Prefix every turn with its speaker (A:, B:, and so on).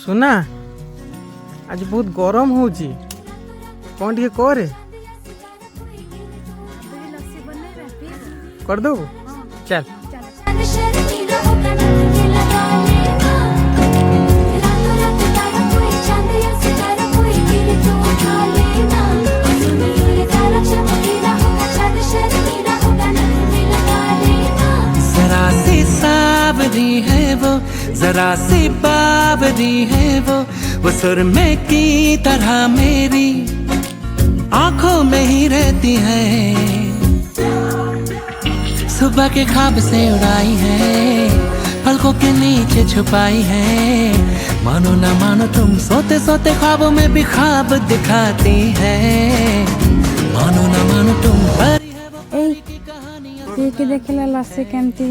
A: सुना आज बहुत गरम हो कौन टे करे कर दो चल
B: जरा सी सावरी है वो, जरा सी बावरी है वो सुरमे की तरह मेरी आंखों में ही रहती है। सुबह के ख्वाब से उड़ाई है, पलकों के नीचे छुपाई है। मानो ना मानो तुम सोते सोते ख्वाबों में भी ख्वाब दिखाती है। मानो ना मानो तुम परी है वो परी की कहानियां
C: देखला लासे केमती